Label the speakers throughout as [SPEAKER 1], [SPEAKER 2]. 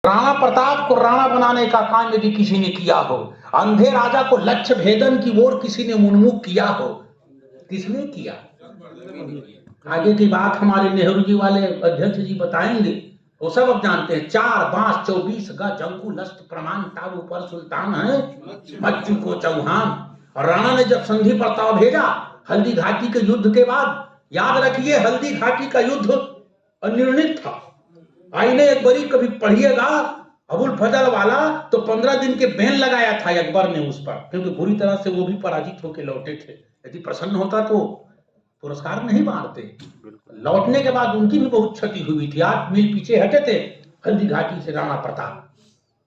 [SPEAKER 1] राणा प्रताप को राणा बनाने का काम यदि किसी ने किया हो, अंधे राजा को लक्ष्य भेदन की ओर किसी ने उन्मुख किया हो, किसने किया? आगे की बात हमारे नेहरू जी वाले अध्यक्ष जी बताएंगे, वो सब अब जानते हैं। 4 बांस 24 गज अंकुल अस्त प्रमाण ताबू पर सुल्तान है मच्चू को चौहान। और राणा ने जब संधि प्रस्ताव भेजा हल्दी घाटी के युद्ध के बाद, याद रखिए हल्दी घाटी का युद्ध अनिर्णित था। आईने एक बारी कभी पढ़िएगा अबुल फजल वाला, तो 15 दिन के बैन लगाया था अकबर ने उस पर, क्योंकि बुरी तरह से वो भी पराजित होकर लौटे थे। यदि प्रसन्न होता तो पुरस्कार नहीं बांटते। लौटने के बाद उनकी भी बहुत क्षति हुई थी, 8 मील पीछे हटे थे हल्दी घाटी से राणा प्रताप।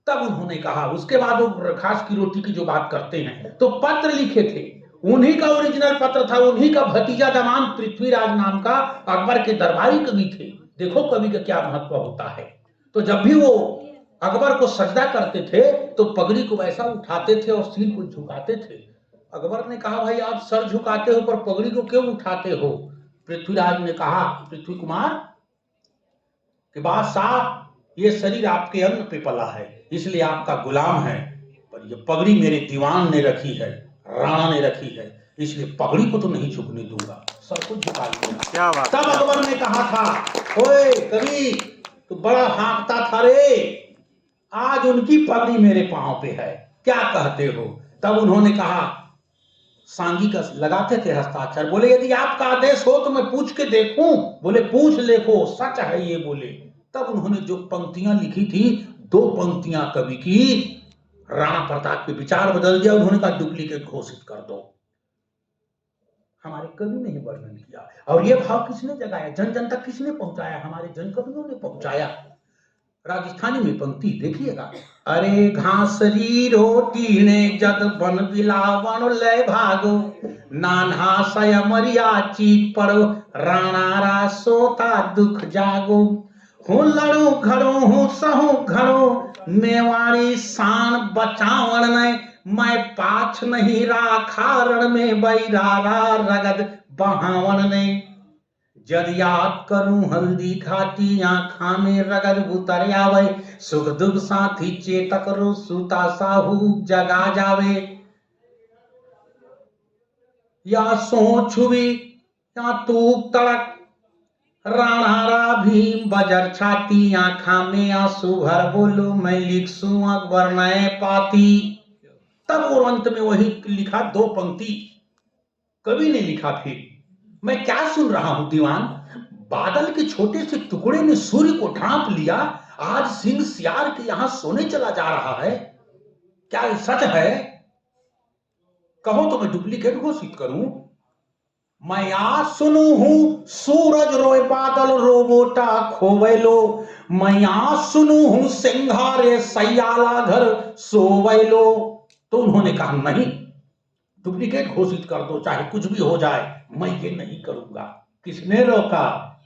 [SPEAKER 1] तब उन्होंने कहा, उसके बाद वो खास की रोटी की जो बात करते हैं, तो पत्र लिखे थे, उन्हीं का ओरिजिनल पत्र था, उन्हीं का भतीजा दमाम पृथ्वीराज नाम का अकबर के दरबारी कवि थे। देखो कवि का क्या महत्व होता है। तो जब भी वो अकबर को सजदा करते थे तो पगड़ी को वैसा उठाते थे और सिर को झुकाते थे। अकबर ने कहा, भाई आप सर झुकाते हो पर पगड़ी को क्यों उठाते हो? पृथ्वीराज ने कहा, पृथ्वी कुमार कि बादशाह ये शरीर आपके अन्न पे पला है, इसलिए आपका गुलाम है, पर ये पगड़ी मेरे दीवान ने रखी है, राणा ने रखी है, इसलिए पगड़ी को तो नहीं झुकने दूंगा, सब कुछ झुका दिया। तब अकबर ने कहा था, ओए कवि तू बड़ा हाँकता था रे, आज उनकी पगड़ी मेरे पांव पे है, क्या कहते हो? तब उन्होंने कहा, सांगी का लगाते थे हस्ताक्षर, बोले यदि आपका आदेश हो तो मैं पूछ के देखूं? बोले पूछ देखो, सच है ये बोले। तब उन्होंने जो पंक्तियां लिखी थी, 2 पंक्तियां कवि की, राणा प्रताप के विचार बदल दिया। उन्होंने कहा डुप्लीकेट घोषित कर दो। हमारे कवि ने वर्णन किया, और ये भाव किसने जगाया, जन जन तक किसने पहुंचाया? हमारे जन कवियों ने पहुंचाया। राजस्थानी में पंक्ति देखिएगा, अरे घासरी रोटी ने जग बन बिलावन ले भागो, नान्हा सयमरिया चीख पड़ो, राणा रा सोता दुख जागो, हूँ लड़ू घड़ो हूँ सहू घड़ो, मेवाड़ी शान बचावन ने, मैं पाछ नहीं राखा रण में बैरारा रगद बहावन ने, जद याद करूं हल्दी घाटी आंखा में रगद उतर आवे, सुख दुख साथी चेतक रो सूता साहू जगा जावे, या सोच हुई या तूक तड़क, राणा रा भीम बजर छाती, आंखा में आंसू भर बोलो मैं लिखसूं अकबर नए पाती। तब वो अंत में वही लिखा 2 पंक्ति कवि ने लिखा। फिर मैं क्या सुन रहा हूं दीवान, बादल के छोटे से टुकड़े ने सूर्य को ढांप लिया, आज सिंह सियार के यहां सोने चला जा रहा है, क्या ये सच है? कहो तो मैं डुप्लीकेट घोषित करूं। मैं आज सुनू हूं सूरज रोए बादल रोबोटा खोवेलो, मैं आज सुनू हूं सिंघारे सयाला घर सोवेलो। तो उन्होंने कहा नहीं, डुप्लीकेट घोषित कर दो, चाहे कुछ भी हो जाए, मैं ये नहीं करूंगा। किसने रोका?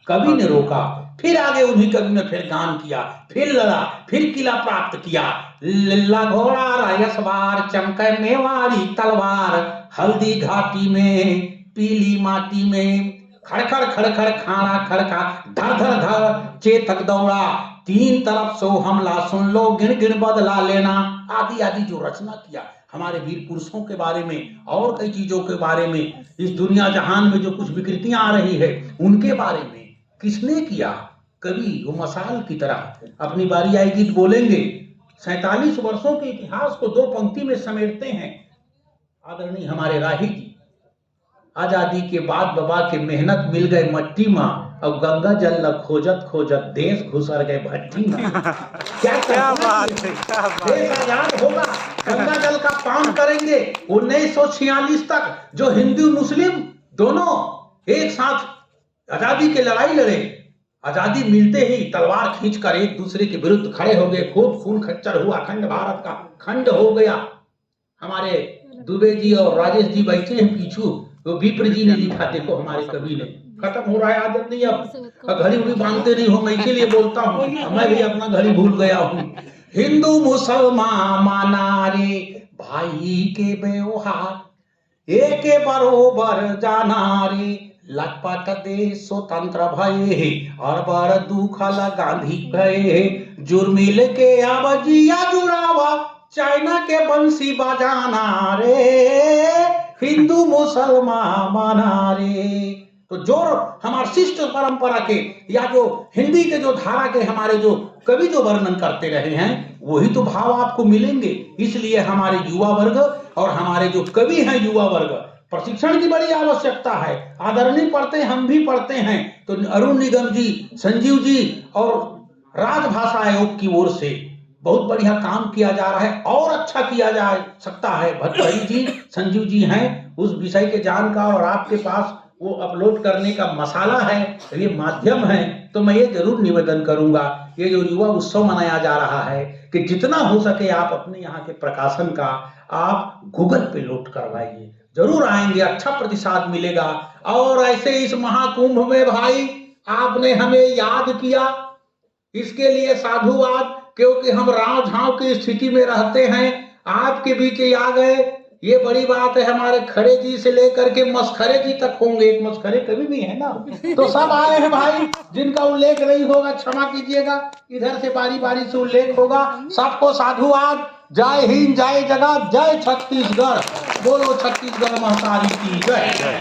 [SPEAKER 1] कवि ने रोका। फिर आगे उन्हीं कवि ने फिर गान किया, फिर लड़ा, फिर किला प्राप्त किया, लिल्ला घोड़ा रायसवार चमके मेवाड़ी तलवार, हल्दी घाटी में पीली माटी में, खड़खड़ खड़खड़ खाना खड़का, धर धर धर चेतक दौड़ा, 3 तरफ सो हमला सुन लो, गिन गिन बदला लेना, आदि आदि जो रचना किया हमारे वीर पुरुषों के बारे में और कई चीजों के बारे में, इस दुनिया जहान में जो कुछ विकृतियां आ रही है उनके बारे में किसने किया? कवि। वो मसाल की तरह अपनी बारी आएगी तो बोलेंगे। 47 वर्षों के इतिहास को 2 पंक्ति में समेटते हैं आदरणीय हमारे राही जी। आजादी के बाद बाबा के मेहनत मिल गए मट्टी में, अब गंगा जल न खोजत खोजत देश घुसर गए भट्टी में। क्या बात है, देश आजाद होगा, गंगा जल का पान करेंगे। 1946 तक जो हिंदू मुस्लिम दोनों एक साथ आजादी की लड़ाई लड़े, आजादी मिलते ही तलवार खींचकर एक दूसरे के विरुद्ध खड़े हो गए, खूब खून खच्चर हुआ, अखंड भारत का खंड हो गया। हमारे दुबे जी और राजेश जी बैठे हैं पीछू, तो विप्र जी ने लिखा, देखो हमारे कवि ने। खत्म हो रहा है आदत नहीं, अब घड़ी उड़ी बांधते नहीं हो, मैं इसीलिए बोलता हूँ, मैं भी अपना घड़ी भूल गया हूँ। हिंदू मुसलमान माना रे भाई के व्यवहार, एक बरोबर जाना रे, लखपत देश स्वतंत्र भये और बड़ दुख ला गांधी भये जुर्मिल के अब जिया जुड़ावा चाइना के बंसी बजाना रे हिंदू मुसलमान माना रे। तो जो हमारे शिष्ट परंपरा के या जो हिंदी के जो धारा के हमारे जो कवि जो वर्णन करते रहे हैं वही तो भाव आपको मिलेंगे। इसलिए हमारे युवा वर्ग और हमारे जो कवि हैं युवा वर्ग प्रशिक्षण की बड़ी आवश्यकता है। आदरणीय पढ़ते हम भी पढ़ते हैं तो अरुण निगम जी, संजीव जी और राजभाषा आयोग की ओर से बहुत बढ़िया काम किया जा रहा है और अच्छा किया जा सकता है। भट्टभाई जी, संजीव जी हैं उस विषय के जानकार और आपके पास वो अपलोड करने का मसाला है, ये माध्यम है। तो मैं ये जरूर निवेदन करूंगा ये जो युवा उत्सव मनाया जा रहा है कि जितना हो सके आप अपने यहाँ के प्रकाशन का आप गूगल पे लोड करवाइए, जरूर आएंगे, अच्छा प्रतिसाद मिलेगा। और ऐसे इस महाकुंभ में भाई आपने हमें याद किया, इसके लिए साधुवाद, क्योंकि हम राव झांव की स्थिति में रहते हैं, आपके बीच आ गए, ये बड़ी बात है। हमारे खड़े जी से लेकर के मस्खरे जी तक होंगे, एक मस्खरे कभी भी है ना, तो सब आए हैं भाई। जिनका उल्लेख नहीं होगा क्षमा कीजिएगा, इधर से बारी बारी से उल्लेख होगा। सबको साधुवाद। जय हिंद, जय जगत, जय छत्तीसगढ़। बोलो छत्तीसगढ़ महतारी की जय।